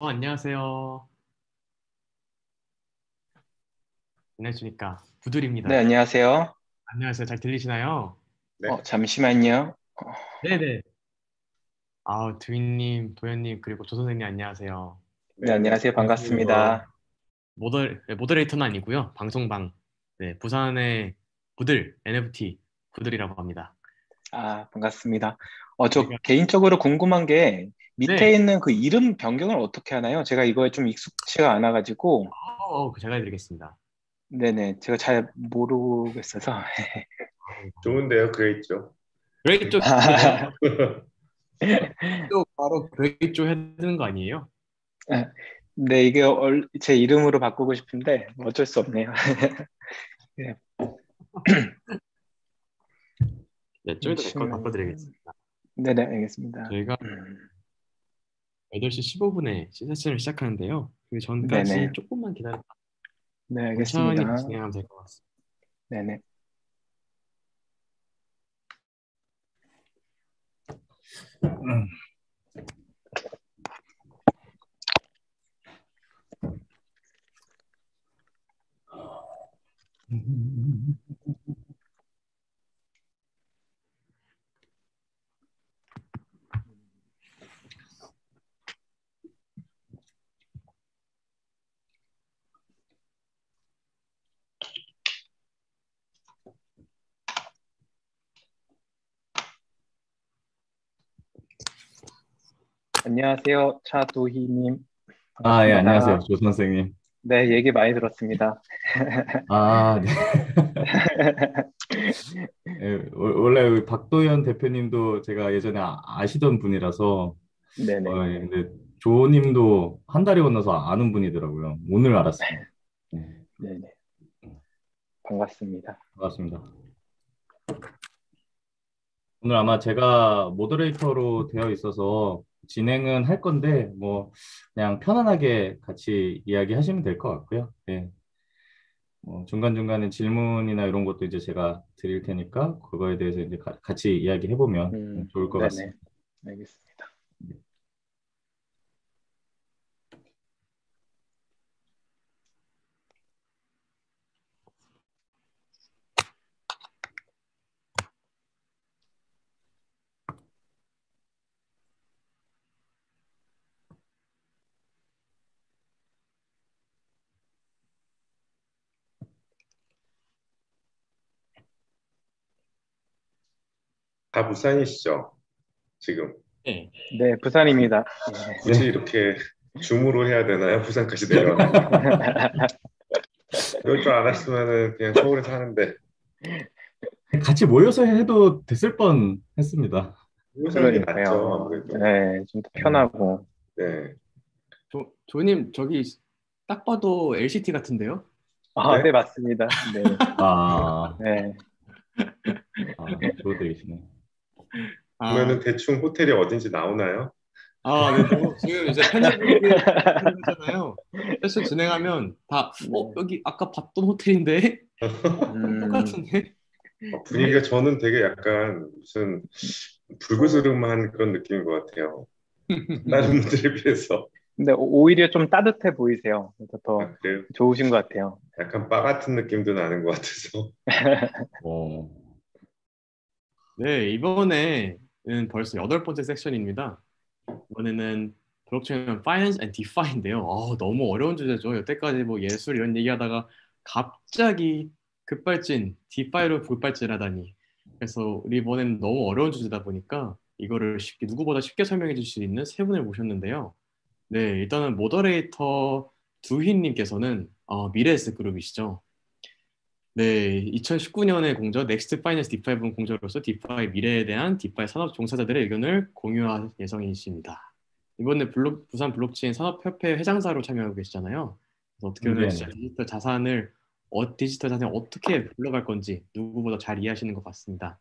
안녕하세요. 안녕하십니까. 네, 부들입니다. 안녕하세요. 안녕하세요. 잘 들리시나요? 네, 잠시만요. 네네. 두인님, 도현님, 그리고 조 선생님 안녕하세요. 네, 네, 안녕하세요. 안녕하세요. 반갑습니다. 모더레이터는 아니고요. 방송방. 네, 부산의 부들, NFT 부들이라고 합니다. 반갑습니다. 저 저희가, 개인적으로 궁금한 게 밑에 네. 있는 그 이름 변경을 어떻게 하나요? 제가 이거에 좀 익숙치가 않아가지고, 제가 해드리겠습니다. 네네, 제가 잘 모르겠어서. 좋은데요, 그래 있죠. 그레이 쪽 해드려요? 또 바로 그레이 쪽 해드는 거 아니에요? 네, 이게 제 이름으로 바꾸고 싶은데 어쩔 수 없네요. 네, 네, 좀 이따 제거 잠시만요. 바꿔드리겠습니다. 네네, 알겠습니다. 저희가 음, 8시 15분에 세션을 시작하는데요. 그 전까지 네네, 조금만 기다려 네, 천천히 알겠습니다. 진행하면 될 것 같습니다. 네네. 안녕하세요. 차도희님. 예, 안녕하세요. 반갑습니다. 조 선생님. 네, 얘기 많이 들었습니다. 네. 예, 원래 우리 박도현 대표님도 제가 예전에 아시던 분이라서, 네네. 예, 근데 조님도 한 달이 건너서 아는 분이더라고요. 오늘 알았습니다. 네, 네네. 반갑습니다. 반갑습니다. 오늘 아마 제가 모더레이터로 되어 있어서 진행은 할 건데, 뭐, 그냥 편안하게 같이 이야기하시면 될 것 같고요. 예. 중간중간에 질문이나 이런 것도 이제 제가 드릴 테니까 그거에 대해서 이제 같이 이야기해 보면 좋을 것 네네. 같습니다. 알겠습니다. 다 부산이시죠? 지금. 네. 네, 부산입니다. 굳이 네. 이렇게 줌으로 해야 되나요? 부산까지 내려가려면. 이럴 줄 알았으면은 그냥 서울에서 하는데, 같이 모여서 해도 됐을 뻔 했습니다. 여기서 하는 게 낫죠, 그러니까요. 아무래도. 네, 좀 더 네. 편하고. 네. 조님, 저기 딱 봐도 LCT 같은데요? 네, 네? 맞습니다. 네, 아, 네. 좋은 얘기시네. 아, 그러면은 대충 호텔이 어딘지 나오나요? 네, 지금 이제 패널분들 하잖아요. 세션 진행하면 다, 네. 여기 아까 봤던 호텔인데? 음, 똑같은데? 분위기가 네. 저는 되게 약간 무슨 불그스름한 그런 느낌인 것 같아요. 다른 분들에 비해서. 근데 오히려 좀 따뜻해 보이세요. 그래서 더 아, 그래요? 좋으신 것 같아요. 약간 바 같은 느낌도 나는 것 같아서. 어, 네, 이번에는 벌써 8번째 섹션입니다. 이번에는 블록체인 파이낸스 앤 디파이인데요. 너무 어려운 주제죠. 여태까지 뭐 예술 이런 얘기하다가 갑자기 급발진, 디파이로 급발진하다니. 그래서 우리 이번에는 너무 어려운 주제다 보니까 이거를 쉽게 누구보다 쉽게 설명해 줄 수 있는 세 분을 모셨는데요. 네, 일단은 모더레이터 두희님께서는 미래에셋 그룹이시죠. 네, 2019년에 공저 넥스트 파이낸스 디파이 분 공저로서 디파이 미래에 대한 디파이 산업 종사자들의 의견을 공유할 예정이십니다. 이번에 부산 블록체인 산업협회 회장사로 참여하고 계시잖아요. 그래서 어떻게 보면 진짜 네네. 디지털 자산을 어떻게 불러갈 건지 누구보다 잘 이해하시는 것 같습니다.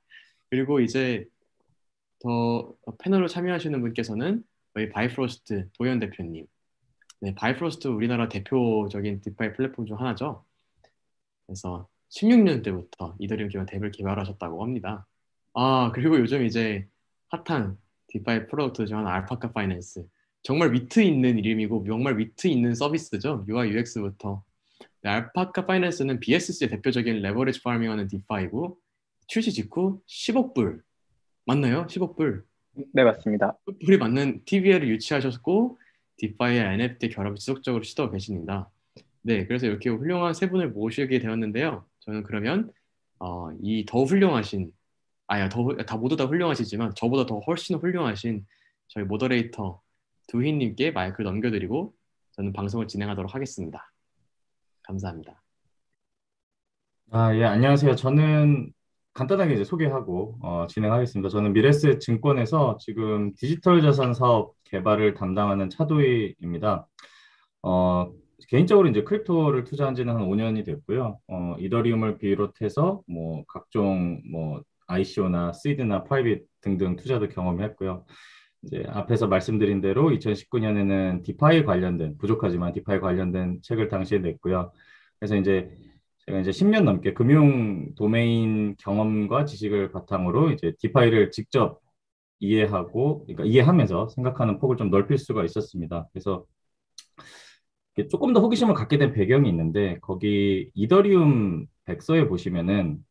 그리고 이제 더 패널로 참여하시는 분께서는 저희 바이프로스트 도현 대표님. 네, 바이프로스트 우리나라 대표적인 디파이 플랫폼 중 하나죠. 그래서 16년 때부터 이더리움 기반 덱을 개발하셨다고 합니다. 그리고 요즘 이제 핫한 디파이 프로덕트 중 하나 알파카 파이낸스. 정말 위트 있는 이름이고 정말 위트 있는 서비스죠. UI UX부터. 알파카 파이낸스는 BSC의 대표적인 레버리지 파밍하는 디파이고 출시 직후 10억 불 맞나요? 10억 불. 네, 맞습니다. 불이 맞는 TVL을 유치하셨고 디파이와 NFT 결합을 지속적으로 시도하고 계십니다. 네, 그래서 이렇게 훌륭한 세 분을 모시게 되었는데요. 저는 그러면 이 더 훌륭하신 다 모두 다 훌륭하시지만 저보다 더 훨씬 훌륭하신 저희 모더레이터 두희님께 마이크를 넘겨드리고 저는 방송을 진행하도록 하겠습니다. 감사합니다. 예, 안녕하세요. 저는 간단하게 이제 소개하고 진행하겠습니다. 저는 미래에셋 증권에서 지금 디지털 자산 사업 개발을 담당하는 차도희입니다. 개인적으로 이제 크립토를 투자한 지는 한 5년이 됐고요. 이더리움을 비롯해서 뭐 각종 뭐 ICO나 시드나 프라이빗 등등 투자도 경험했고요. 이제 앞에서 말씀드린 대로 2019년에는 디파이 관련된 부족하지만 디파이 관련된 책을 당시에 냈고요. 그래서 이제 제가 이제 10년 넘게 금융 도메인 경험과 지식을 바탕으로 이제 디파이를 직접 이해하고, 그러니까 이해하면서 생각하는 폭을 좀 넓힐 수가 있었습니다. 그래서 조금 더 호기심을 갖게 된 배경이 있는데 거기 이더리움 백서에 보시면은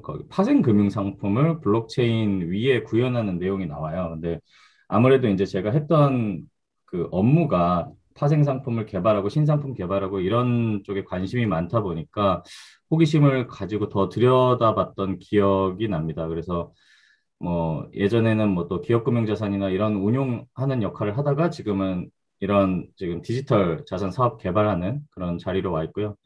거기 파생 금융 상품을 블록체인 위에 구현하는 내용이 나와요. 근데 아무래도 이제 제가 했던 그 업무가 파생 상품을 개발하고 신상품 개발하고 이런 쪽에 관심이 많다 보니까 호기심을 가지고 더 들여다봤던 기억이 납니다. 그래서 뭐 예전에는 뭐 또 기업금융자산이나 이런 운용하는 역할을 하다가 지금은 이런 지금 디지털 자산 사업 개발하는 그런 자리로 와 있고요.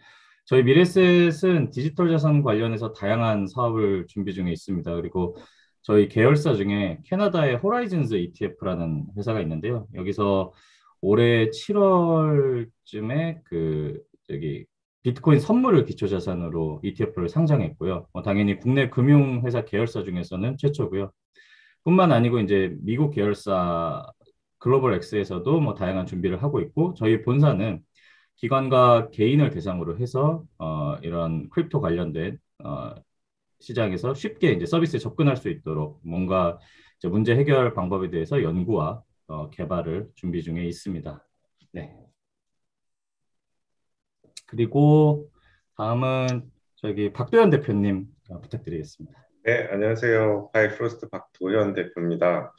저희 미래셋은 디지털 자산 관련해서 다양한 사업을 준비 중에 있습니다. 그리고 저희 계열사 중에 캐나다의 호라이즌즈 ETF라는 회사가 있는데요. 여기서 올해 7월쯤에 그 저기 비트코인 선물을 기초 자산으로 ETF를 상장했고요. 당연히 국내 금융회사 계열사 중에서는 최초고요. 뿐만 아니고 이제 미국 계열사 글로벌 X에서도 뭐 다양한 준비를 하고 있고 저희 본사는 기관과 개인을 대상으로 해서 이런 크립토 관련된 시장에서 쉽게 이제 서비스에 접근할 수 있도록 뭔가 이제 문제 해결 방법에 대해서 연구와 개발을 준비 중에 있습니다. 네. 그리고 다음은 저기 박도현 대표님 부탁드리겠습니다. 네, 안녕하세요. 바이프로스트 박도현 대표입니다.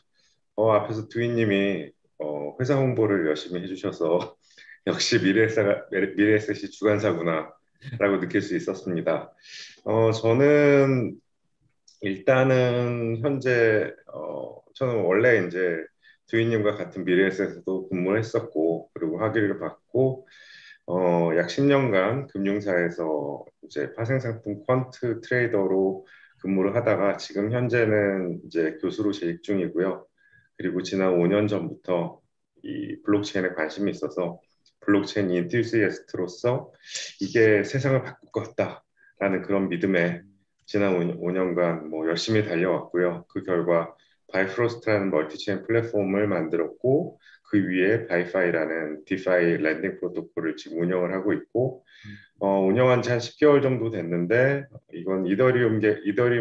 앞에서 두희님이 회사 홍보를 열심히 해주셔서 역시 미래에셋이 주관사구나라고 느낄 수 있었습니다. 저는 일단은 현재 저는 원래 이제 두희님과 같은 미래에셋에서도 근무를 했었고 그리고 학위를 받고 약 10년간 금융사에서 이제 파생상품 퀀트 트레이더로 근무를 하다가 지금 현재는 이제 교수로 재직 중이고요. 그리고 지난 5년 전부터 이 블록체인에 관심이 있어서 블록체인 인투시애스트로서 이게 세상을 바꿀 것 같다라는 그런 믿음에 지난 5년간 뭐 열심히 달려왔고요. 그 결과 바이프로스트라는 멀티체인 플랫폼을 만들었고 그 위에 바이파이라는 디파이 랜딩 프로토콜을 지금 운영을 하고 있고 운영한 지 한 10개월 정도 됐는데 이건 이더리움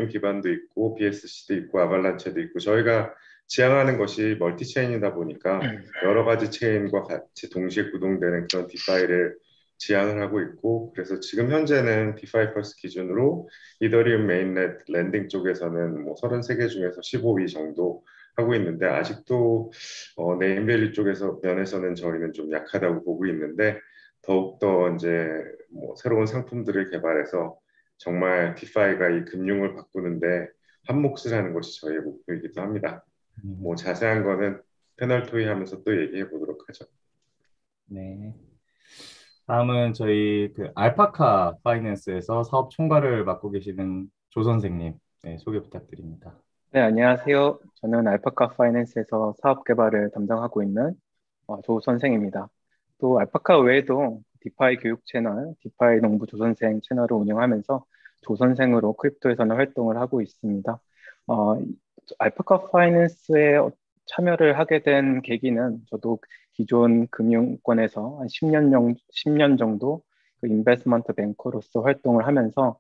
기반도 있고 BSC도 있고 아발란체도 있고 저희가 지향하는 것이 멀티체인이다 보니까 여러 가지 체인과 같이 동시에 구동되는 그런 디파이를 지향을 하고 있고 그래서 지금 현재는 디파이 퍼스트 기준으로 이더리움 메인넷 랜딩 쪽에서는 뭐 33개 중에서 15위 정도 하고 있는데 아직도 네임밸류 쪽에서 면에서는 저희는 좀 약하다고 보고 있는데 더욱더 이제 뭐 새로운 상품들을 개발해서 정말 디파이가 이 금융을 바꾸는데 한 몫을 하는 것이 저희의 목표이기도 합니다. 뭐 자세한 거는 패널 토의하면서 또 얘기해 보도록 하죠. 네. 다음은 저희 그 알파카 파이낸스에서 사업 총괄을 맡고 계시는 조 선생님 소개 부탁드립니다. 네, 안녕하세요. 저는 알파카 파이낸스에서 사업 개발을 담당하고 있는 조 선생입니다. 또 알파카 외에도 디파이 교육 채널, 디파이 농부 조 선생 채널을 운영하면서 조 선생으로 크립토에서는 활동을 하고 있습니다. 알파카 파이낸스에 참여를 하게 된 계기는 저도 기존 금융권에서 한 10년 정도 그 인베스트먼트 뱅커로서 활동을 하면서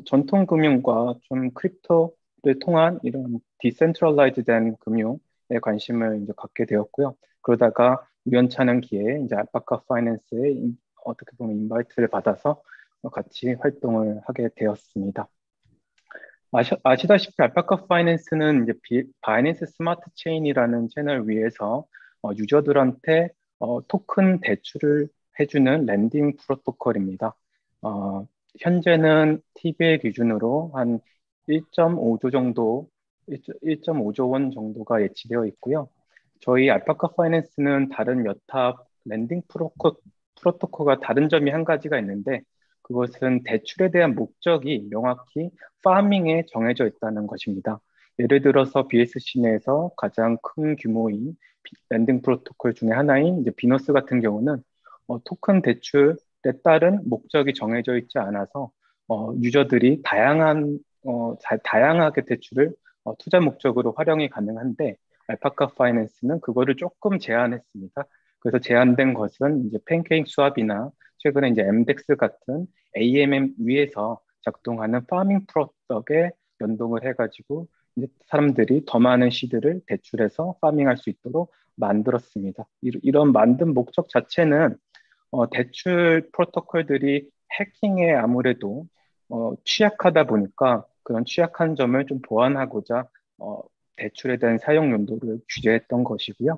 전통 금융과 좀 크립토를 통한 이런 디센트럴라이즈된 금융에 관심을 이제 갖게 되었고요. 그러다가 우연찮은 기회에 이제 알파카 파이낸스에 어떻게 보면 인바이트를 받아서 같이 활동을 하게 되었습니다. 아시다시피 알파카 파이낸스는 이제 바이낸스 스마트 체인이라는 채널 위에서 유저들한테 토큰 대출을 해주는 랜딩 프로토콜입니다. 현재는 TBA 기준으로 한 1.5조 정도, 1.5조 원 정도가 예치되어 있고요. 저희 알파카 파이낸스는 다른 여타 랜딩 프로토콜과 다른 점이 한 가지가 있는데, 그것은 대출에 대한 목적이 명확히 파밍에 정해져 있다는 것입니다. 예를 들어서 BSC 내에서 가장 큰 규모인 랜딩 프로토콜 중에 하나인 이제 비너스 같은 경우는 토큰 대출에 따른 목적이 정해져 있지 않아서 유저들이 다양하게 대출을 투자 목적으로 활용이 가능한데, 알파카 파이낸스는 그거를 조금 제한했습니다. 그래서 제한된 것은 이제 팬케이크 스왑이나 최근에 이제 MDEX 같은 AMM 위에서 작동하는 파밍 프로덕에 연동을 해가지고 이제 사람들이 더 많은 시드를 대출해서 파밍할 수 있도록 만들었습니다. 이런 만든 목적 자체는 대출 프로토콜들이 해킹에 아무래도 취약하다 보니까 그런 취약한 점을 좀 보완하고자 대출에 대한 사용 용도를 규제했던 것이고요.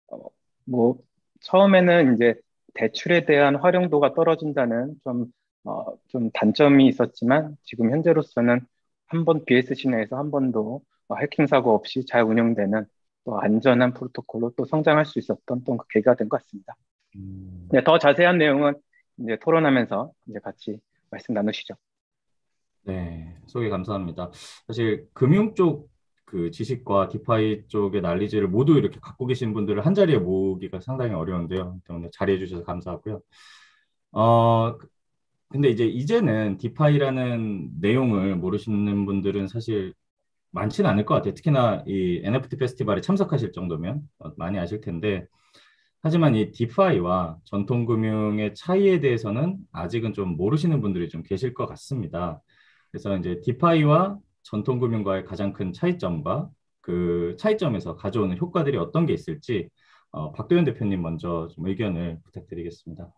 어, 뭐 처음에는 이제 대출에 대한 활용도가 떨어진다는 좀 단점이 있었지만 지금 현재로서는 한 번 BSC 내에서 한 번도 해킹 사고 없이 잘 운영되는 또 안전한 프로토콜로 또 성장할 수 있었던 또 그 계기가 된 것 같습니다. 네, 더 자세한 내용은 이제 토론하면서 이제 같이 말씀 나누시죠. 네, 소개 감사합니다. 사실 금융 쪽 그 지식과 디파이 쪽의 난리지를 모두 이렇게 갖고 계신 분들을 한 자리에 모으기가 상당히 어려운데요. 오늘 자리해 주셔서 감사하고요. 어, 근데 이제는 디파이라는 내용을 모르시는 분들은 사실 많지는 않을 것 같아요. 특히나 이 NFT 페스티벌에 참석하실 정도면 많이 아실 텐데, 하지만 이 디파이와 전통금융의 차이에 대해서는 아직은 좀 모르시는 분들이 좀 계실 것 같습니다. 그래서 이제 디파이와 전통금융과의 가장 큰 차이점과 그 차이점에서 가져오는 효과들이 어떤 게 있을지 박도현 대표님 먼저 좀 의견을 부탁드리겠습니다.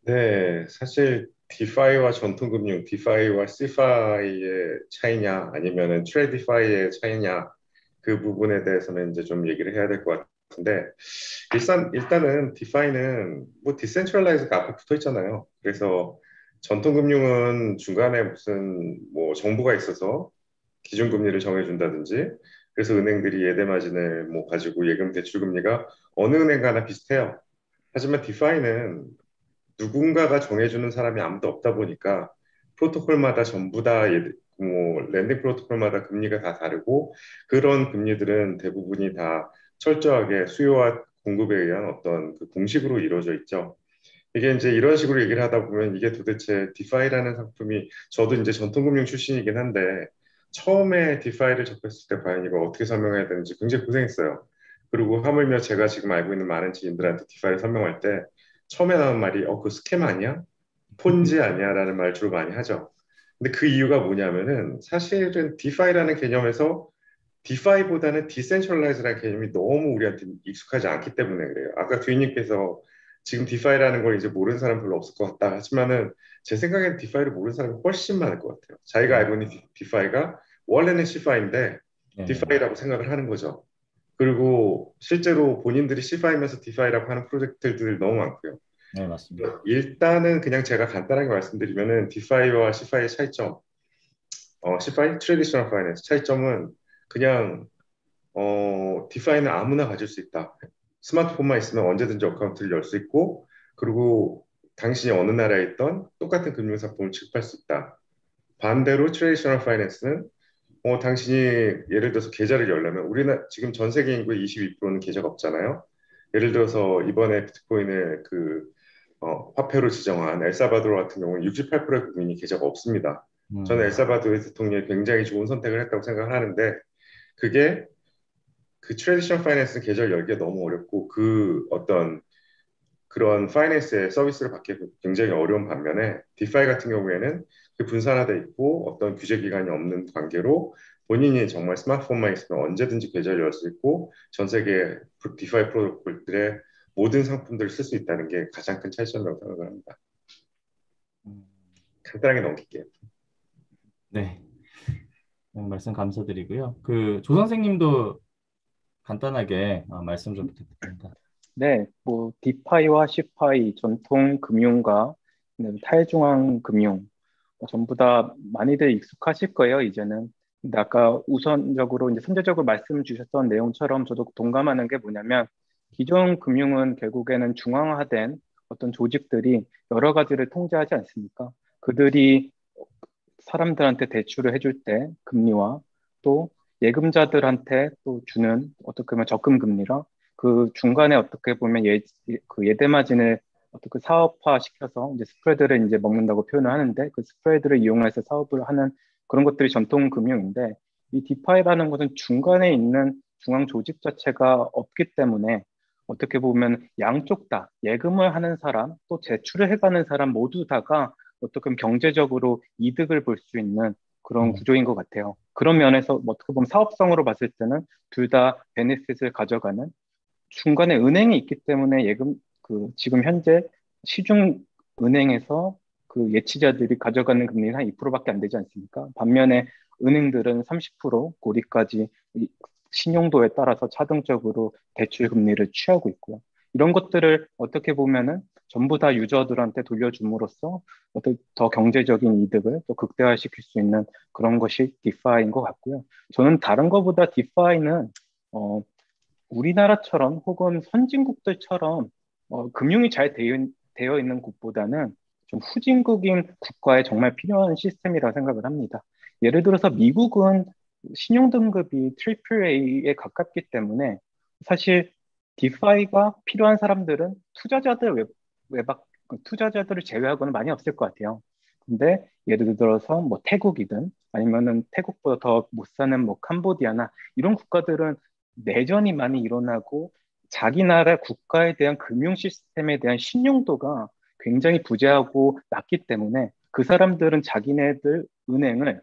네, 사실 디파이와 전통금융, 디파이와 시파이의 차이냐, 아니면은 트레디파이의 차이냐, 그 부분에 대해서는 이제 좀 얘기를 해야 될 것 같은데, 일단은 디파이는 뭐 디센트럴라이즈가 앞에 붙어 있잖아요. 그래서 전통금융은 중간에 무슨 뭐 정부가 있어서 기준금리를 정해준다든지, 그래서 은행들이 예대 마진을 뭐 가지고 예금 대출 금리가 어느 은행가나 비슷해요. 하지만 디파이는 누군가가 정해주는 사람이 아무도 없다 보니까 프로토콜마다 전부 다 뭐 랜딩 프로토콜마다 금리가 다 다르고, 그런 금리들은 대부분이 다 철저하게 수요와 공급에 의한 어떤 그 공식으로 이루어져 있죠. 이게 이제 이런 식으로 얘기를 하다 보면 이게 도대체 디파이라는 상품이, 저도 이제 전통금융 출신이긴 한데 처음에 디파이를 접했을 때 과연 이걸 어떻게 설명해야 되는지 굉장히 고생했어요. 그리고 하물며 제가 지금 알고 있는 많은 지인들한테 디파이를 설명할 때 처음에 나온 말이 그 스캠 아니야? 폰지 아니야? 라는 말 주로 많이 하죠. 근데 그 이유가 뭐냐면은 사실은 디파이라는 개념에서 디파이보다는 디센트럴라이즈라는 개념이 너무 우리한테 익숙하지 않기 때문에 그래요. 아까 주인님께서 지금 디파이라는 걸 이제 모르는 사람 별로 없을 것 같다 하지만은 제 생각엔 디파이를 모르는 사람이 훨씬 많을 것 같아요. 자기가 알고 있는 디파이가 원래는 시파인데 네, 디파이라고 생각을 하는 거죠. 그리고 실제로 본인들이 시파이면서 디파이라고 하는 프로젝트들이 너무 많고요. 네, 맞습니다. 일단은 그냥 제가 간단하게 말씀드리면은 디파이와 시파이의 차이점, 시파이 트레디셔널 파이낸스 차이점은 그냥 디파이는 아무나 가질 수 있다. 스마트폰만 있으면 언제든지 어카운트를 열 수 있고, 그리고 당신이 어느 나라에 있던 똑같은 금융상품을 취급할 수 있다. 반대로 트레디셔널 파이낸스는 당신이 예를 들어서 계좌를 열려면, 우리나라 지금 전 세계 인구의 22%는 계좌가 없잖아요. 예를 들어서 이번에 비트코인을 화폐로 지정한 엘살바도르 같은 경우는 68%의 국민이 계좌가 없습니다. 저는 엘살바도르 대통령이 굉장히 좋은 선택을 했다고 생각을 하는데, 그게 그 트레디셔널 파이낸스는 계좌를 열기가 너무 어렵고 그 어떤 그런 파이낸스의 서비스를 받기 굉장히 어려운 반면에 디파이 같은 경우에는 그 분산화돼 있고 어떤 규제 기관이 없는 관계로 본인이 정말 스마트폰만 있으면 언제든지 계좌를 열 수 있고 전 세계 디파이 프로토콜들의 모든 상품들을 쓸 수 있다는 게 가장 큰 차이점이라고 생각을 합니다. 음, 간단하게 넘길게요. 네, 말씀 감사드리고요. 그 조 선생님도 간단하게 말씀 좀 부탁드립니다. 네, 뭐 디파이와 시파이, 전통 금융과 탈중앙 금융 전부 다 많이들 익숙하실 거예요, 이제는. 근데 아까 우선적으로 이제 선제적으로 말씀 주셨던 내용처럼 저도 동감하는 게 뭐냐면 기존 금융은 결국에는 중앙화된 어떤 조직들이 여러 가지를 통제하지 않습니까? 그들이 사람들한테 대출을 해줄 때 금리와 또 예금자들한테 또 주는 어떻게 보면 적금 금리랑 그 중간에 어떻게 보면 그 예대 마진을 어떻게 사업화 시켜서 이제 스프레드를 이제 먹는다고 표현을 하는데 그 스프레드를 이용해서 사업을 하는 그런 것들이 전통 금융인데 이 디파이라는 것은 중간에 있는 중앙 조직 자체가 없기 때문에 어떻게 보면 양쪽 다 예금을 하는 사람 또 제출을 해가는 사람 모두 다가 어떻게 보면 경제적으로 이득을 볼 수 있는 그런 음, 구조인 것 같아요. 그런 면에서 뭐 어떻게 보면 사업성으로 봤을 때는 둘 다 베네핏을 가져가는 중간에 은행이 있기 때문에 예금 그 지금 현재 시중 은행에서 그 예치자들이 가져가는 금리는 한 2%밖에 안 되지 않습니까? 반면에 은행들은 30% 고리까지 신용도에 따라서 차등적으로 대출 금리를 취하고 있고요. 이런 것들을 어떻게 보면은 전부 다 유저들한테 돌려줌으로써 어떤 더 경제적인 이득을 또 극대화시킬 수 있는 그런 것이 디파이인 것 같고요. 저는 다른 것보다 디파이는 우리나라처럼 혹은 선진국들처럼 금융이 잘 되어 있는 곳보다는 좀 후진국인 국가에 정말 필요한 시스템이라고 생각을 합니다. 예를 들어서 미국은 신용등급이 트리플 A에 가깝기 때문에 사실 디파이가 필요한 사람들은 투자자들을 제외하고는 많이 없을 것 같아요. 근데 예를 들어서 뭐 태국이든 아니면은 태국보다 더 못 사는 뭐 캄보디아나 이런 국가들은 내전이 많이 일어나고 자기 나라 국가에 대한 금융 시스템에 대한 신용도가 굉장히 부재하고 낮기 때문에 그 사람들은 자기네들 은행을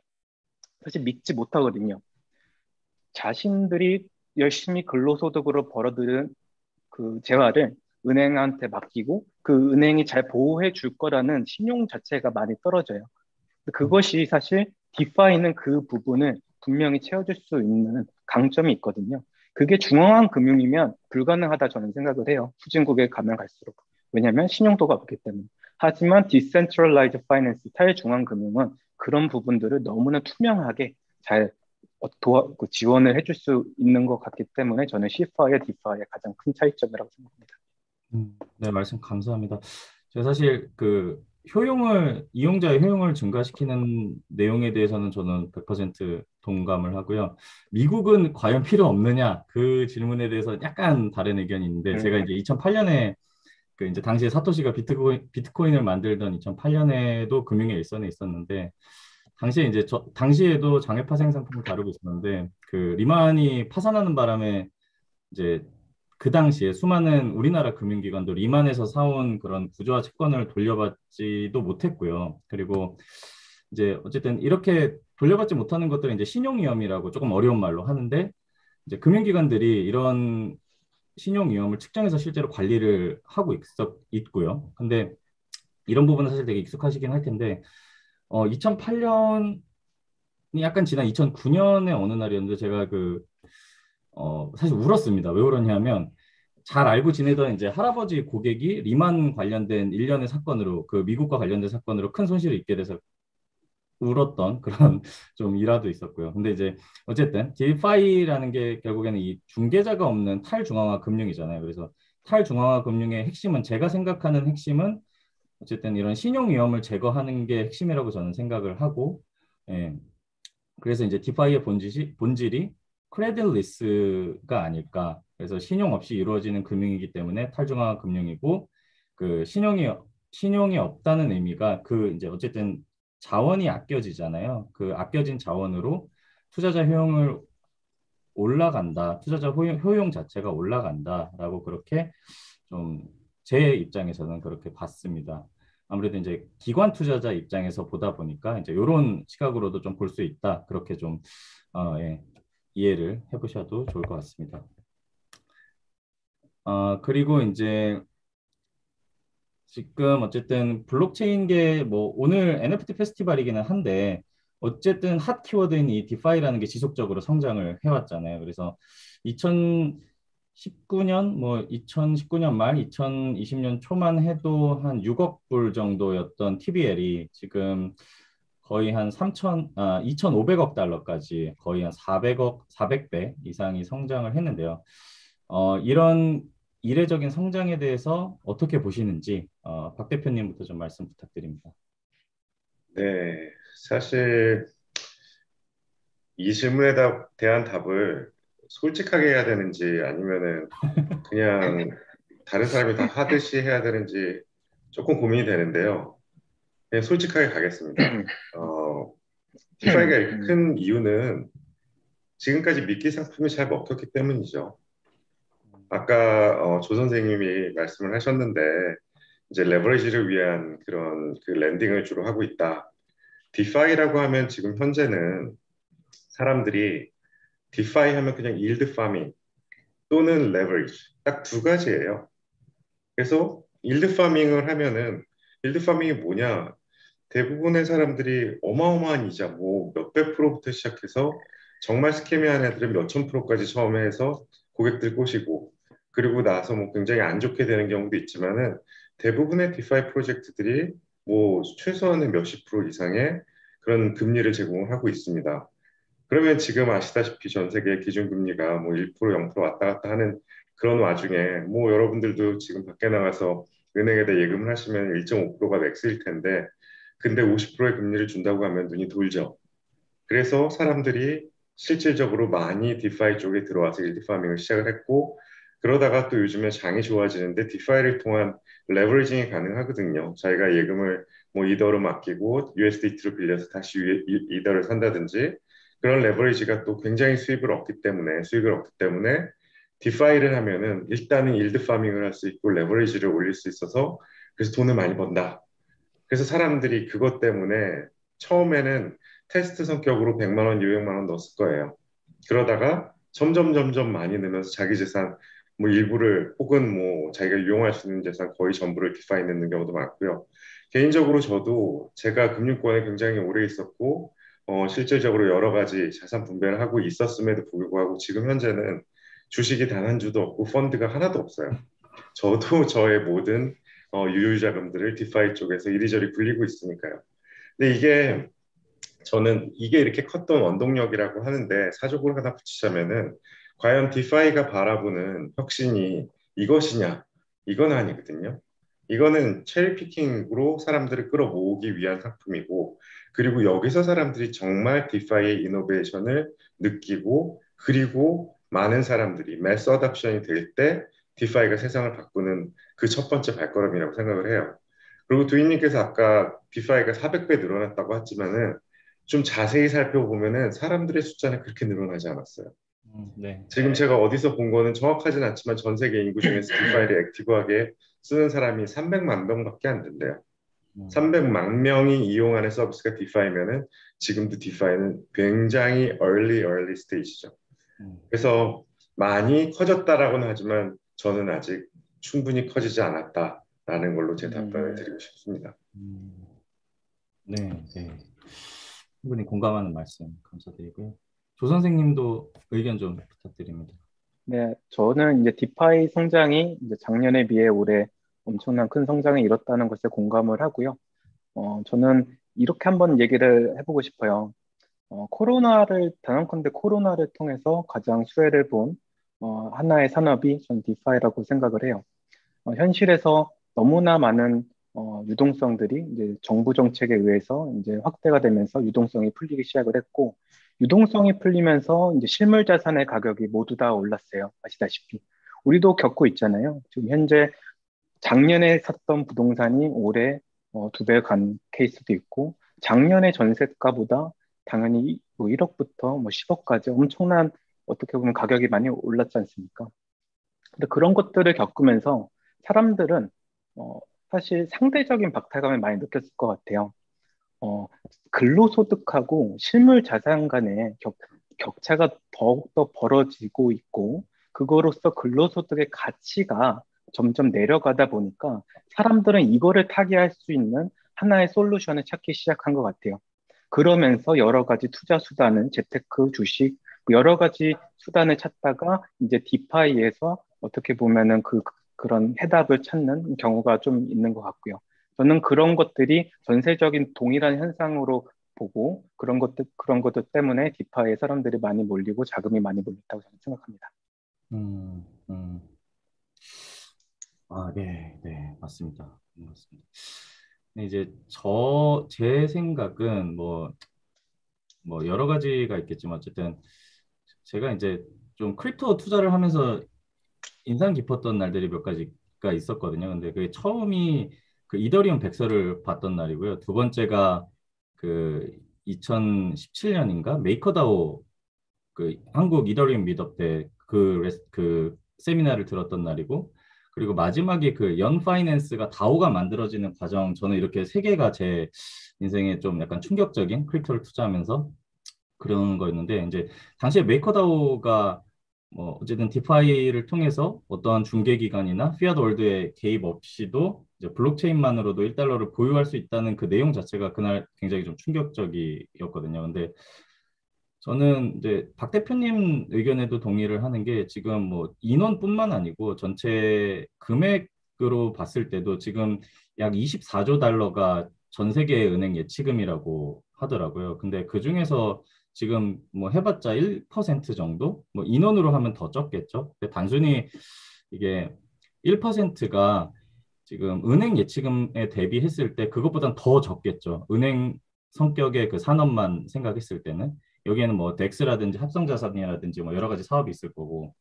사실 믿지 못하거든요. 자신들이 열심히 근로소득으로 벌어들인 그 재화를 은행한테 맡기고 그 은행이 잘 보호해 줄 거라는 신용 자체가 많이 떨어져요. 그것이 사실 디파이는 그 부분을 분명히 채워줄 수 있는 강점이 있거든요. 그게 중앙화 금융이면 불가능하다 저는 생각을 해요. 후진국에 가면 갈수록. 왜냐하면 신용도가 없기 때문에. 하지만 Decentralized Finance, 탈중앙 금융은 그런 부분들을 너무나 투명하게 잘 지원을 해줄 수 있는 것 같기 때문에 저는 C파와 D파의 가장 큰 차이점이라고 생각합니다. 네, 말씀 감사합니다. 제가 사실 그 이용자의 효용을 증가시키는 내용에 대해서는 저는 100% 동감을 하고요. 미국은 과연 필요 없느냐? 그 질문에 대해서 약간 다른 의견이 있는데, 제가 이제 2008년에 그 이제 당시에 사토시가 비트코인을 만들던 2008년에도 금융의 일선에 있었는데, 당시에도 장외파 생상품을 다루고 있었는데, 그 리만이 파산하는 바람에 이제 그 당시에 수많은 우리나라 금융기관도 리만에서 사온 그런 구조화 채권을 돌려받지도 못했고요. 그리고 이제 어쨌든 이렇게 돌려받지 못하는 것들은 이제 신용위험이라고 조금 어려운 말로 하는데, 이제 금융기관들이 이런 신용위험을 측정해서 실제로 관리를 하고 있고요. 근데 이런 부분은 사실 되게 익숙하시긴 할 텐데, 2008년이 약간 지난 2009년의 어느 날이었는데 제가 사실 울었습니다. 왜 울었냐면 잘 알고 지내던 이제 할아버지 고객이 리만 관련된 일련의 사건으로 그 미국과 관련된 사건으로 큰 손실을 입게 돼서 울었던 그런 좀 일화도 있었고요. 근데 이제 어쨌든 디파이라는 게 결국에는 이 중개자가 없는 탈중앙화 금융이잖아요. 그래서 탈중앙화 금융의 핵심은 제가 생각하는 핵심은 어쨌든 이런 신용 위험을 제거하는 게 핵심이라고 저는 생각을 하고, 예. 그래서 이제 디파이의 본질이 크레딧리스가 아닐까. 그래서 신용 없이 이루어지는 금융이기 때문에 탈중앙화 금융이고, 그 신용이 없다는 의미가 그 이제 어쨌든 자원이 아껴지잖아요. 그 아껴진 자원으로 투자자 효용을 올라간다. 투자자 효용 자체가 올라간다라고 그렇게 좀 제 입장에서는 그렇게 봤습니다. 아무래도 이제 기관 투자자 입장에서 보다 보니까 이제 이런 시각으로도 좀 볼 수 있다. 그렇게 좀 예, 이해를 해보셔도 좋을 것 같습니다. 그리고 이제 지금 어쨌든 블록체인계 뭐 오늘 NFT 페스티벌이기는 한데 어쨌든 핫 키워드인 이 디파이라는 게 지속적으로 성장을 해왔잖아요. 그래서 2019년 뭐 2019년 말 2020년 초만 해도 한 6억 불 정도였던 TBL이 지금 거의 한 2,500억 달러까지 거의 한 400배 이상이 성장을 했는데요. 이런 이례적인 성장에 대해서 어떻게 보시는지 박 대표님부터 좀 말씀 부탁드립니다. 네, 사실 이 질문에 대한 답을 솔직하게 해야 되는지 아니면은 그냥 다른 사람이 다 하듯이 해야 되는지 조금 고민이 되는데요. 그냥 솔직하게 가겠습니다. 디파이가 이렇게 큰 이유는 지금까지 미끼 상품이 잘 먹혔기 때문이죠. 아까 조 선생님이 말씀을 하셨는데 이제 레버리지를 위한 그런 그 랜딩을 주로 하고 있다. 디파이라고 하면 지금 현재는 사람들이 디파이 하면 그냥 일드 파밍 또는 레버리지 딱 두 가지예요. 그래서 일드 파밍을 하면은 일드 파밍이 뭐냐? 대부분의 사람들이 어마어마한 이자 뭐 몇백 프로부터 시작해서 정말 스캐미한 애들은 몇천 프로까지 처음에 해서 고객들 꼬시고 그리고 나서 뭐 굉장히 안 좋게 되는 경우도 있지만은 대부분의 디파이 프로젝트들이 뭐 최소한의 몇십 프로 이상의 그런 금리를 제공을 하고 있습니다. 그러면 지금 아시다시피 전 세계 기준금리가 뭐 1%, 0% 왔다 갔다 하는 그런 와중에 뭐 여러분들도 지금 밖에 나가서 은행에다 예금을 하시면 1.5%가 맥스일 텐데 근데 50%의 금리를 준다고 하면 눈이 돌죠. 그래서 사람들이 실질적으로 많이 디파이 쪽에 들어와서 일디 파밍을 시작을 했고 그러다가 또 요즘에 장이 좋아지는데 디파이를 통한 레버리징이 가능하거든요. 자기가 예금을 뭐 이더로 맡기고 USDT로 빌려서 다시 이더를 산다든지 그런 레버리지가 또 굉장히 수익을 얻기 때문에 디파이를 하면은 일단은 일드 파밍을 할 수 있고 레버리지를 올릴 수 있어서 그래서 돈을 많이 번다. 그래서 사람들이 그것 때문에 처음에는 테스트 성격으로 100만 원, 200만 원 넣었을 거예요. 그러다가 점점 많이 넣으면서 자기 재산 뭐 일부를 혹은 뭐 자기가 이용할 수 있는 재산 거의 전부를 디파이 넣는 경우도 많고요. 개인적으로 저도 제가 금융권에 굉장히 오래 있었고 실질적으로 여러 가지 자산 분배를 하고 있었음에도 불구하고 지금 현재는 주식이 단 한 주도 없고 펀드가 하나도 없어요. 저도 저의 모든 유효 자금들을 디파이 쪽에서 이리저리 굴리고 있으니까요. 근데 저는 이게 이렇게 컸던 원동력이라고 하는데 사족을 하나 붙이자면은 과연 디파이가 바라보는 혁신이 이것이냐? 이건 아니거든요. 이거는 체리 피킹으로 사람들을 끌어모으기 위한 상품이고 그리고 여기서 사람들이 정말 디파이의 이노베이션을 느끼고 그리고 많은 사람들이 매스 어답션이 될 때 디파이가 세상을 바꾸는 그 첫 번째 발걸음이라고 생각을 해요. 그리고 두인님께서 아까 디파이가 400배 늘어났다고 했지만은 좀 자세히 살펴보면은 사람들의 숫자는 그렇게 늘어나지 않았어요. 네. 지금 제가 어디서 본 거는 정확하진 않지만 전 세계 인구 중에서 디파이를 액티브하게 쓰는 사람이 300만 명밖에 안 된대요. 300만 명이 이용하는 서비스가 디파이면은 지금도 디파이는 굉장히 early 스테이지죠. 그래서 많이 커졌다라고는 하지만 저는 아직 충분히 커지지 않았다라는 걸로 제 답변을 드리고 싶습니다. 네, 네. 충분히 공감하는 말씀 감사드리고요. 조 선생님도 의견 좀 부탁드립니다. 네, 저는 이제 디파이 성장이 이제 작년에 비해 올해 엄청난 큰 성장을 이뤘다는 것에 공감을 하고요. 저는 이렇게 한번 얘기를 해보고 싶어요. 단언컨대 코로나를 통해서 가장 수혜를 본 하나의 산업이 전 디파이라고 생각을 해요. 현실에서 너무나 많은 유동성들이 이제 정부 정책에 의해서 이제 확대가 되면서 유동성이 풀리기 시작을 했고, 유동성이 풀리면서 이제 실물 자산의 가격이 모두 다 올랐어요. 아시다시피. 우리도 겪고 있잖아요. 지금 현재 작년에 샀던 부동산이 올해 2배 간 케이스도 있고, 작년의 전세가보다 당연히 뭐 1억부터 뭐 10억까지 엄청난 어떻게 보면 가격이 많이 올랐지 않습니까? 근데 그런 것들을 겪으면서 사람들은 어, 사실 상대적인 박탈감을 많이 느꼈을 것 같아요. 근로소득하고 실물 자산 간의 격차가 더욱더 벌어지고 있고, 그거로써 근로소득의 가치가 점점 내려가다 보니까 사람들은 이거를 타개할 수 있는 하나의 솔루션을 찾기 시작한 것 같아요. 그러면서 여러 가지 투자 수단은 재테크, 주식, 뭐 여러 가지 수단을 찾다가 이제 디파이에서 어떻게 보면은 그런 해답을 찾는 경우가 좀 있는 것 같고요. 저는 그런 것들이 전세적인 동일한 현상으로 보고 그런 것들 때문에 디파이에 사람들이 많이 몰리고 자금이 많이 몰렸다고 저는 생각합니다. 음, 음. 네, 네, 맞습니다. 맞습니다. 근데 이제 제 생각은 뭐 여러 가지가 있겠지만 어쨌든 제가 이제 좀 크립토 투자를 하면서 인상 깊었던 날들이 몇 가지가 있었거든요. 근데 그게 처음이 그 이더리움 백서를 봤던 날이고요. 두 번째가 그 2017년인가 메이커다오 그 한국 이더리움 미덕 때그 세미나를 들었던 날이고, 그리고 마지막에 그 연 파이낸스가 다오가 만들어지는 과정, 저는 이렇게 세 개가 제 인생에 좀 약간 충격적인 크립토를 투자하면서 그런 거였는데, 이제 당시에 메이커다오가 뭐 어쨌든 디파이를 통해서 어떠한 중개기관이나 피아트 월드의 개입 없이도 이제 블록체인만으로도 1달러를 보유할 수 있다는 그 내용 자체가 그날 굉장히 좀 충격적이었거든요. 근데 저는 이제 박 대표님 의견에도 동의를 하는 게, 지금 뭐 인원뿐만 아니고 전체 금액으로 봤을 때도 지금 약 24조 달러가 전 세계 은행 예치금이라고 하더라고요. 근데 그 중에서 지금 뭐 해봤자 1% 정도? 뭐 인원으로 하면 더 적겠죠. 근데 단순히 이게 1%가 지금 은행 예치금에 대비했을 때 그것보단 더 적겠죠. 은행 성격의 그 산업만 생각했을 때는. 여기에는 뭐 덱스라든지 합성자산이라든지 뭐 여러 가지 사업이 있을 거고.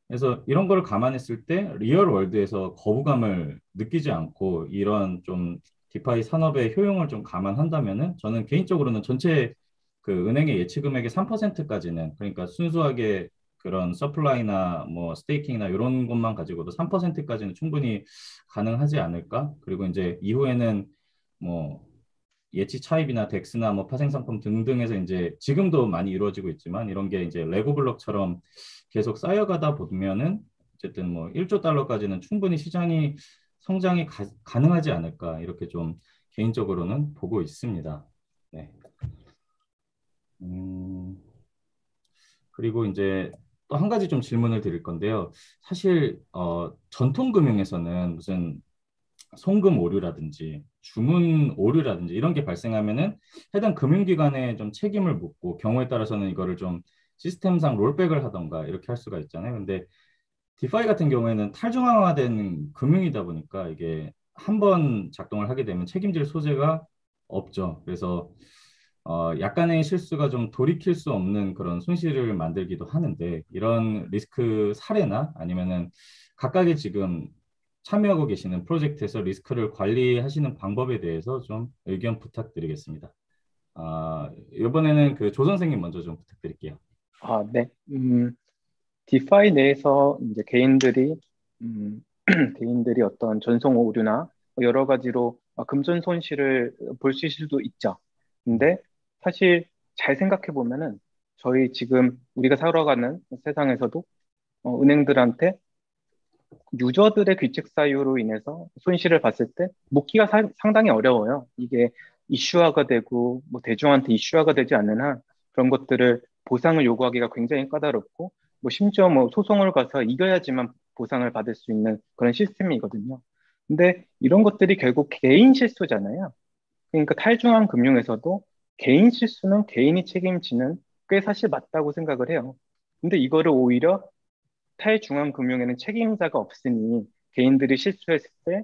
그래서 이런 걸 감안했을 때 리얼 월드에서 거부감을 느끼지 않고 이런 좀 디파이 산업의 효용을 좀 감안한다면은, 저는 개인적으로는 전체 그 은행의 예치 금액의 3%까지는, 그러니까 순수하게 그런 서플라이나 뭐 스테이킹이나 이런 것만 가지고도 3%까지는 충분히 가능하지 않을까? 그리고 이제 이후에는 뭐 예치 차입이나 덱스나 뭐 파생 상품 등등에서 이제 지금도 많이 이루어지고 있지만, 이런 게 이제 레고 블록처럼 계속 쌓여가다 보면은 어쨌든 뭐 1조 달러까지는 충분히 시장이 성장이 가능하지 않을까, 이렇게 좀 개인적으로는 보고 있습니다. 네. 음, 그리고 이제 또 한 가지 좀 질문을 드릴 건데요. 사실 전통 금융에서는 무슨 송금 오류라든지 주문 오류라든지 이런 게 발생하면은 해당 금융기관에 좀 책임을 묻고, 경우에 따라서는 이거를 좀 시스템상 롤백을 하던가 이렇게 할 수가 있잖아요. 근데 디파이 같은 경우에는 탈중앙화된 금융이다 보니까 이게 한 번 작동을 하게 되면 책임질 소재가 없죠. 그래서 약간의 실수가 좀 돌이킬 수 없는 그런 손실을 만들기도 하는데, 이런 리스크 사례나 아니면은 각각의 지금 참여하고 계시는 프로젝트에서 리스크를 관리하시는 방법에 대해서 좀 의견 부탁드리겠습니다. 이번에는 그 조 선생님 먼저 좀 부탁드릴게요. 네. 디파이 내에서 이제 음, 개인들이 어떤 전송 오류나 여러 가지로 금전 손실을 볼 수 있을 수도 있죠. 근데 사실 잘 생각해 보면은 저희 지금 우리가 살아가는 세상에서도 은행들한테 유저들의 규칙 사유로 인해서 손실을 봤을 때 묻기가 상당히 어려워요. 이게 이슈화가 되고 뭐 대중한테 이슈화가 되지 않는 한 그런 것들을 보상을 요구하기가 굉장히 까다롭고, 뭐 심지어 뭐 소송을 가서 이겨야지만 보상을 받을 수 있는 그런 시스템이거든요. 근데 이런 것들이 결국 개인 실수잖아요. 그러니까 탈중앙 금융에서도 개인 실수는 개인이 책임지는 꽤 사실 맞다고 생각을 해요. 근데 이거를 오히려 탈중앙 금융에는 책임자가 없으니 개인들이 실수했을 때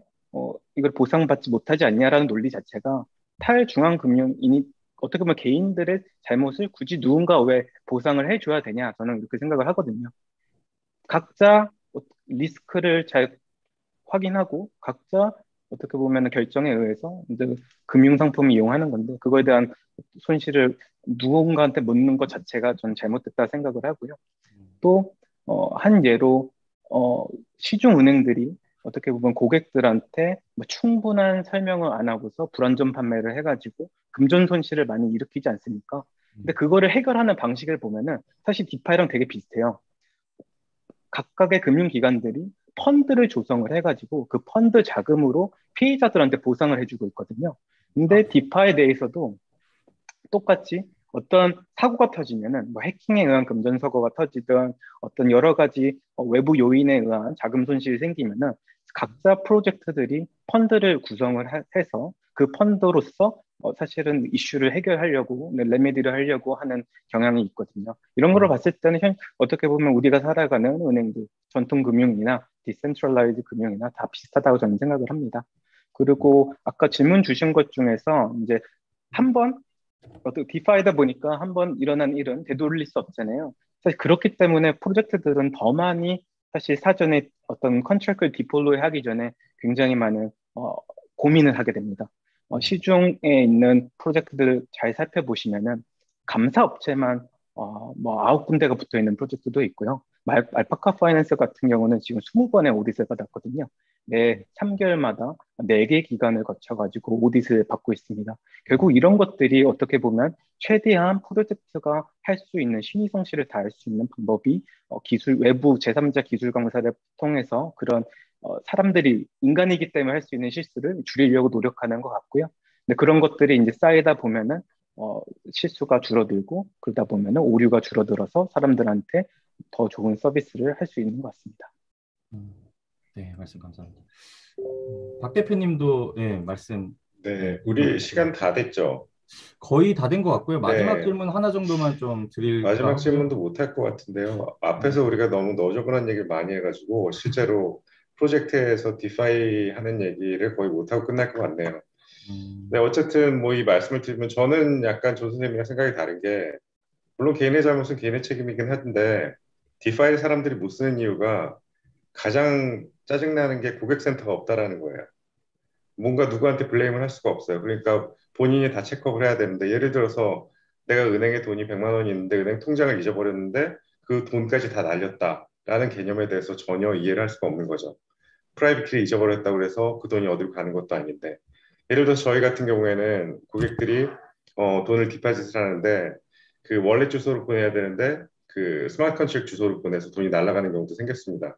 이걸 보상받지 못하지 않냐라는 논리 자체가, 탈중앙 금융이니 어떻게 보면 개인들의 잘못을 굳이 누군가 왜 보상을 해줘야 되냐, 저는 이렇게 생각을 하거든요. 각자 리스크를 잘 확인하고 각자 어떻게 보면 결정에 의해서 이제 금융상품을 이용하는 건데, 그거에 대한 손실을 누군가한테 묻는 것 자체가 전 잘못됐다 생각을 하고요. 또, 한 예로, 시중은행들이 어떻게 보면 고객들한테 뭐 충분한 설명을 안 하고서 불안전 판매를 해가지고 금전 손실을 많이 일으키지 않습니까? 근데 그거를 해결하는 방식을 보면은 사실 디파이랑 되게 비슷해요. 각각의 금융기관들이 펀드를 조성을 해가지고 그 펀드 자금으로 피해자들한테 보상을 해주고 있거든요. 근데 디파에 대해서도 똑같이 어떤 사고가 터지면은 뭐 해킹에 의한 금전 사고가 터지든 어떤 여러 가지 외부 요인에 의한 자금 손실이 생기면은 각자 프로젝트들이 펀드를 구성을 해서 그 펀드로서 사실은 이슈를 해결하려고 레메디를 하려고 하는 경향이 있거든요. 이런 거를 봤을 때는 어떻게 보면 우리가 살아가는 은행들, 전통 금융이나 디센트럴라이즈 금융이나 다 비슷하다고 저는 생각을 합니다. 그리고 아까 질문 주신 것 중에서 이제 한번 어떤 디파이다 보니까 한번 일어난 일은 되돌릴 수 없잖아요. 사실 그렇기 때문에 프로젝트들은 더 많이 사실 사전에 어떤 컨트랙을 디플로이 하기 전에 굉장히 많은 고민을 하게 됩니다. 시중에 있는 프로젝트들을 잘 살펴보시면은 감사 업체만 뭐 9군데가 붙어 있는 프로젝트도 있고요. 알파카 파이낸스 같은 경우는 지금 20번의 오디트를 받았거든요. 매 3개월마다 4개 기간을 거쳐가지고 오디트를 받고 있습니다. 결국 이런 것들이 어떻게 보면 최대한 프로젝트가 할 수 있는 신의성실을 다할 수 있는 방법이 외부 제3자 기술 강사를 통해서 그런 사람들이 인간이기 때문에 할 수 있는 실수를 줄이려고 노력하는 것 같고요. 근데 그런 것들이 이제 쌓이다 보면은 실수가 줄어들고 그러다 보면은 오류가 줄어들어서 사람들한테 더 좋은 서비스를 할 수 있는 것 같습니다. 네, 말씀 감사합니다. 박 대표님도 말씀. 네, 우리 시간 다 됐죠? 거의 다 된 것 같고요. 마지막 네. 질문 하나 정도만 좀 드릴까 마지막 하고요. 질문도 못할 것 같은데요. 앞에서 우리가 너무 너저분한 얘기를 많이 해가지고 실제로 프로젝트에서 디파이 하는 얘기를 거의 못하고 끝날 것 같네요. 네, 어쨌든 뭐 이 말씀을 드리면 저는 약간 조 선생님이랑 생각이 다른 게 물론 개인의 잘못은 개인의 책임이긴 한데 디파이 사람들이 못 쓰는 이유가 가장 짜증나는 게 고객센터가 없다라는 거예요. 뭔가 누구한테 블레임을 할 수가 없어요. 그러니까 본인이 다 체크업을 해야 되는데 예를 들어서 내가 은행에 돈이 100만 원이 있는데 은행 통장을 잊어버렸는데 그 돈까지 다 날렸다라는 개념에 대해서 전혀 이해를 할 수가 없는 거죠. 프라이빗 키를 잊어버렸다고 해서 그 돈이 어디로 가는 것도 아닌데 예를 들어서 저희 같은 경우에는 고객들이 돈을 디파짓을 하는데 그 월렛 주소로 보내야 되는데 그 스마트 컨트랙 주소로 보내서 돈이 날아가는 경우도 생겼습니다.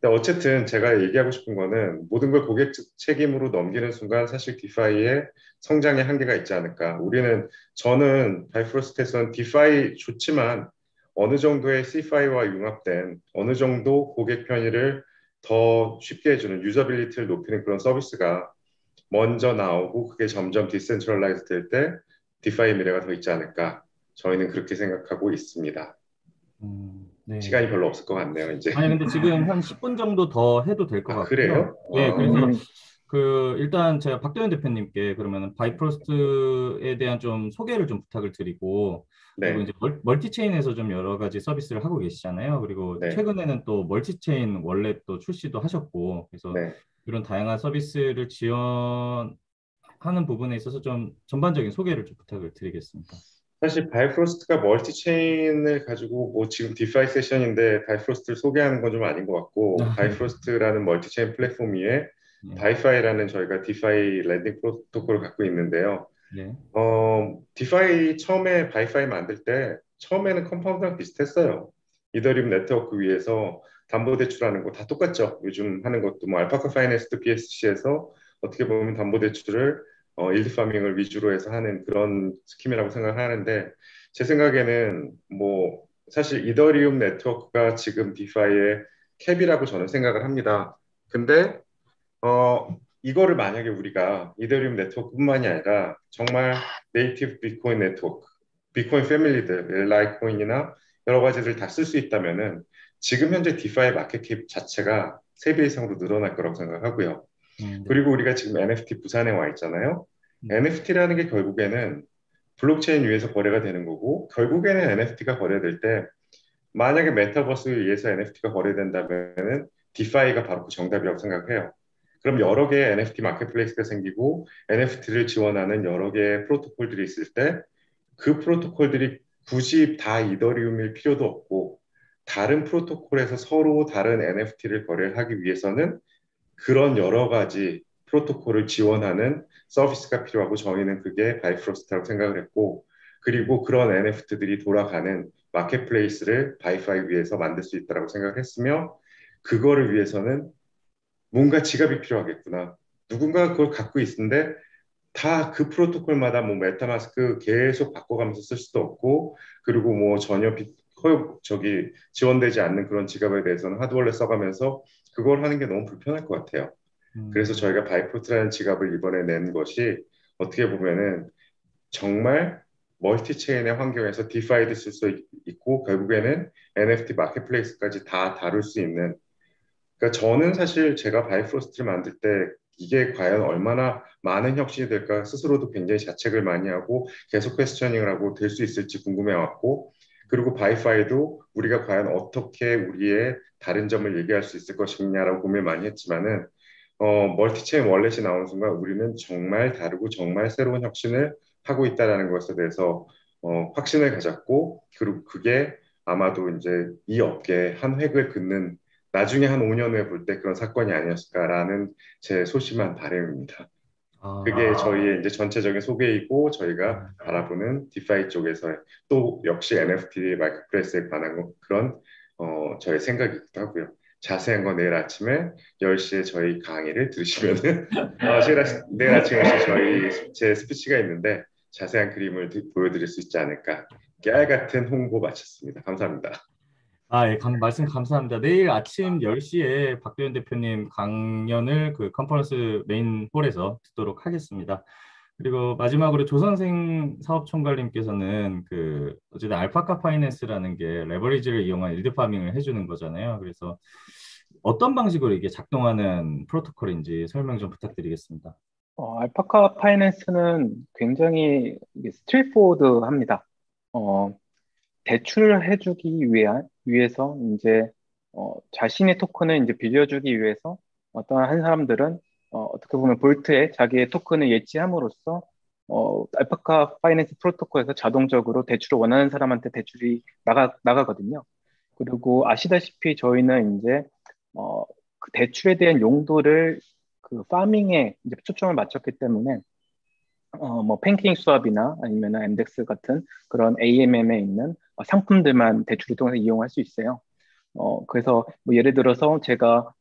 근데 어쨌든 제가 얘기하고 싶은 거는 모든 걸 고객 책임으로 넘기는 순간 사실 디파이의 성장의 한계가 있지 않을까. 저는 바이프로스트에서는 디파이 좋지만 어느 정도의 C5와 융합된 어느 정도 고객 편의를 더 쉽게 해주는 유저빌리티를 높이는 그런 서비스가 먼저 나오고 그게 점점 디센트럴라이즈 될 때 디파이 미래가 더 있지 않을까. 저희는 그렇게 생각하고 있습니다. 네. 시간이 별로 없을 것 같네요, 이제. 아니 근데 지금 한 10분 정도 더 해도 될 것 같고요. 그래요? 네, 그래서 일단 제가 박도현 대표님께 그러면 바이프로스트에 대한 좀 소개를 좀 부탁을 드리고 그리고 네. 이제 멀티체인에서 좀 여러 가지 서비스를 하고 계시잖아요. 그리고 네. 최근에는 또 멀티체인 월렛도 출시도 하셨고 그래서 네. 이런 다양한 서비스를 지원하는 부분에 있어서 좀 전반적인 소개를 좀 부탁을 드리겠습니다. 사실 바이프로스트가 멀티체인을 가지고 뭐 지금 디파이 세션인데 바이프로스트를 소개하는 건 좀 아닌 것 같고 바이프로스트라는 멀티체인 플랫폼 위에 다이파이라는 저희가 디파이 랜딩 프로토콜을 갖고 있는데요. 네. 디파이 처음에 바이파이 만들 때 처음에는 컴파운드랑 비슷했어요. 이더리움 네트워크 위에서 담보대출하는 거 다 똑같죠. 요즘 하는 것도 뭐 알파카 파이낸스도 BSC에서 어떻게 보면 담보대출을 일드 파밍을 위주로 해서 하는 그런 스킴이라고 생각하는데 제 생각에는 뭐 사실 이더리움 네트워크가 지금 디파이의 캡이라고 저는 생각을 합니다. 근데 이거를 만약에 우리가 이더리움 네트워크뿐만이 아니라 정말 네이티브 비트코인 네트워크, 비트코인 패밀리들, 라이코인이나 여러 가지를 다 쓸 수 있다면은 지금 현재 디파이 마켓캡 자체가 3배 이상으로 늘어날 거라고 생각하고요. 그리고 우리가 지금 NFT 부산에 와 있잖아요. NFT라는 게 결국에는 블록체인 위에서 거래가 되는 거고 결국에는 NFT가 거래될 때 만약에 메타버스 위에서 NFT가 거래된다면은 디파이가 바로 그 정답이라고 생각해요. 그럼 여러 개의 NFT 마켓플레이스가 생기고 NFT를 지원하는 여러 개의 프로토콜들이 있을 때 그 프로토콜들이 굳이 다 이더리움일 필요도 없고 다른 프로토콜에서 서로 다른 NFT를 거래하기 위해서는 그런 여러 가지 프로토콜을 지원하는 서비스가 필요하고 저희는 그게 바이프로스트라고 생각을 했고 그리고 그런 NFT들이 돌아가는 마켓플레이스를 바이파이 위에서 만들 수 있다고 생각을 했으며 그거를 위해서는 뭔가 지갑이 필요하겠구나. 누군가 그걸 갖고 있는데 다 그 프로토콜마다 뭐 메타마스크 계속 바꿔가면서 쓸 수도 없고 그리고 뭐 전혀 저기 지원되지 않는 그런 지갑에 대해서는 하드월렛 써가면서 그걸 하는 게 너무 불편할 것 같아요. 그래서 음, 저희가 바이포트라는 지갑을 이번에 낸 것이 어떻게 보면은 정말 멀티체인의 환경에서 디파이드 쓸 수 있고 결국에는 NFT 마켓플레이스까지 다 다룰 수 있는 그러니까 저는 사실 제가 바이프로스트를 만들 때 이게 과연 얼마나 많은 혁신이 될까 스스로도 굉장히 자책을 많이 하고 계속 퀘스처닝을 하고 될 수 있을지 궁금해 왔고 그리고 바이파이도 우리가 과연 어떻게 우리의 다른 점을 얘기할 수 있을 것이냐라고 고민을 많이 했지만은 멀티체인 월렛이 나오는 순간 우리는 정말 다르고 정말 새로운 혁신을 하고 있다는 것에 대해서 확신을 가졌고 그리고 그게 아마도 이제 이 업계에 한 획을 긋는 나중에 한 5년 후에 볼 때 그런 사건이 아니었을까라는 제 소심한 바람입니다. 그게 아, 저희의 이제 전체적인 소개이고 저희가 음. 바라보는 디파이 쪽에서 또 역시 NFT 마켓플레이스에 관한 그런 저의 생각이기도 하고요. 자세한 건 내일 아침에 10시에 저희 강의를 들으시면은 내일 아침 10시에 저희 제 스피치가 있는데 자세한 그림을 보여드릴 수 있지 않을까. 깨알 같은 홍보 마쳤습니다. 감사합니다. 아, 예, 말씀 감사합니다. 내일 아침 10시에 박도현 대표님 강연을 그 컨퍼런스 메인 홀에서 듣도록 하겠습니다. 그리고 마지막으로 조선생 사업총괄님께서는 그 어쨌든 알파카 파이낸스라는 게 레버리지를 이용한 일드 파밍을 해주는 거잖아요. 그래서 어떤 방식으로 이게 작동하는 프로토콜인지 설명 좀 부탁드리겠습니다. 알파카 파이낸스는 굉장히 스트레이트포워드합니다. 어, 대출해주기 위해서 이제 자신의 토큰을 이제 빌려주기 위해서 어떤 한 사람들은 어떻게 보면 볼트에 자기의 토큰을 예치함으로써 알파카 파이낸스 프로토콜에서 자동적으로 대출을 원하는 사람한테 대출이 나가거든요. 그리고 아시다시피 저희는 이제 그 대출에 대한 용도를 그 파밍에 이제 초점을 맞췄기 때문에 뭐 팬케이크 수압이나 아니면 엠덱스 같은 그런 AMM에 있는 상품들만 대출을 통해서 이용할 수 있어요. 그래서 뭐 예를 들어서 제가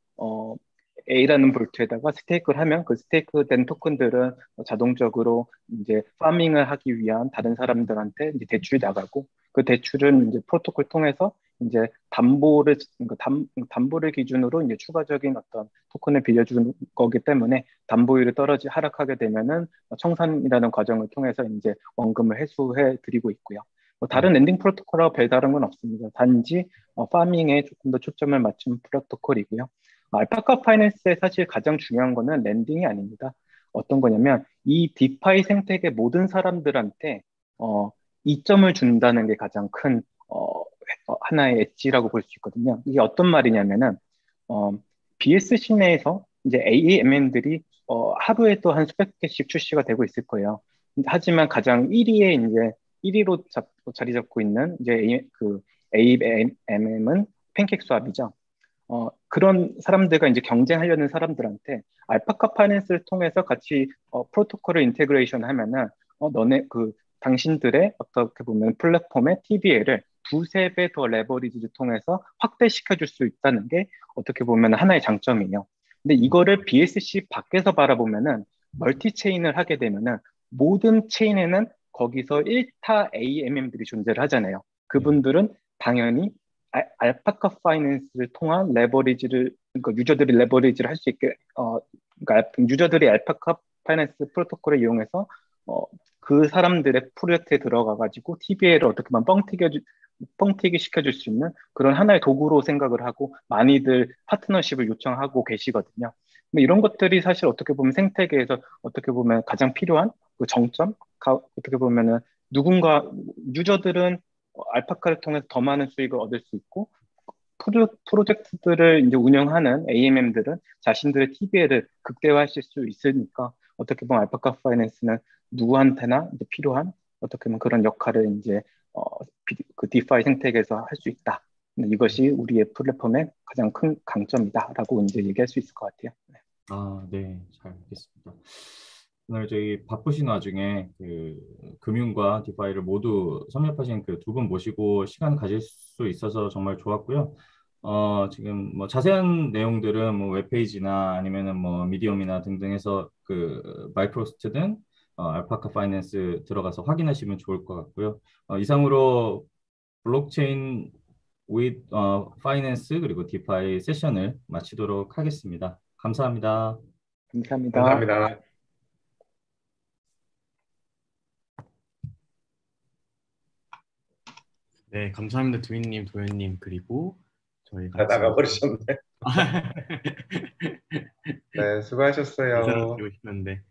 A라는 볼트에다가 스테이크를 하면 그 스테이크된 토큰들은 자동적으로 이제 파밍을 하기 위한 다른 사람들한테 이제 대출이 나가고 그 대출은 이제 프로토콜 통해서 이제 그러니까 담보를 기준으로 이제 추가적인 어떤 토큰을 빌려주는 거기 때문에 담보율이 하락하게 되면은 청산이라는 과정을 통해서 이제 원금을 회수해 드리고 있고요. 뭐 다른 랜딩 프로토콜하고 별다른 건 없습니다. 단지 파밍에 조금 더 초점을 맞춘 프로토콜이고요. 알파카 파이낸스의 사실 가장 중요한 거는 랜딩이 아닙니다. 어떤 거냐면 이 디파이 생태계 모든 사람들한테 이점을 준다는 게 가장 큰 하나의 엣지라고 볼 수 있거든요. 이게 어떤 말이냐면은 어, BSC 내에서 이제 AMM들이 하루에 또 한 수백 개씩 출시가 되고 있을 거예요. 하지만 가장 1위에 이제 1위로 자리 잡고 있는 이제 그 AMM은 팬케이크 스왑이죠. 그런 사람들과 이제 경쟁하려는 사람들한테 알파카 파이낸스를 통해서 같이 프로토콜을 인테그레이션 하면은 너네 그 당신들의 어떻게 보면 플랫폼의 TVL을 두세 배 더 레버리지를 통해서 확대시켜 줄 수 있다는 게 어떻게 보면 하나의 장점이에요. 근데 이거를 BSC 밖에서 바라보면은 멀티 체인을 하게 되면은 모든 체인에는 거기서 1타 AMM들이 존재를 하잖아요. 네. 그분들은 당연히 알파카 파이낸스를 통한 레버리지를 그러니까 유저들이 레버리지를 할 수 있게 그러니까 유저들이 알파카 파이낸스 프로토콜을 이용해서 어, 그 사람들의 프로젝트에 들어가 가지고 TBL을 어떻게 보면 뻥튀기 시켜줄 수 있는 그런 하나의 도구로 생각을 하고 많이들 파트너십을 요청하고 계시거든요. 근데 이런 것들이 사실 어떻게 보면 생태계에서 어떻게 보면 가장 필요한 그 정점, 어떻게 보면은 누군가 유저들은 알파카를 통해서 더 많은 수익을 얻을 수 있고 프로젝트들을 이제 운영하는 AMM들은 자신들의 TBL을 극대화하실 수 있으니까 어떻게 보면 알파카 파이낸스는 누구한테나 이제 필요한 어떻게 보면 그런 역할을 이제 어, 그 디파이 생태계에서 할 수 있다. 이것이 우리의 플랫폼의 가장 큰 강점이다라고 이제 얘기할 수 있을 것 같아요. 네. 네, 잘 알겠습니다. 오늘 저희 바쁘신 와중에 그 금융과 디파이를 모두 섭렵하신 그 두 분 모시고 시간 가질 수 있어서 정말 좋았고요. 지금 뭐 자세한 내용들은 뭐 웹페이지나 아니면은 뭐 미디엄이나 등등해서 그 마이크로스트든 알파카 파이낸스 들어가서 확인하시면 좋을 것 같고요. 이상으로 블록체인 with 파이낸스 그리고 디파이 세션을 마치도록 하겠습니다. 감사합니다. 감사합니다. 감사합니다. 네, 감사합니다. 두인님, 도현님, 그리고 저희 다 같이 나가버리셨네. 네, 수고하셨어요. 인사드리고 싶었는데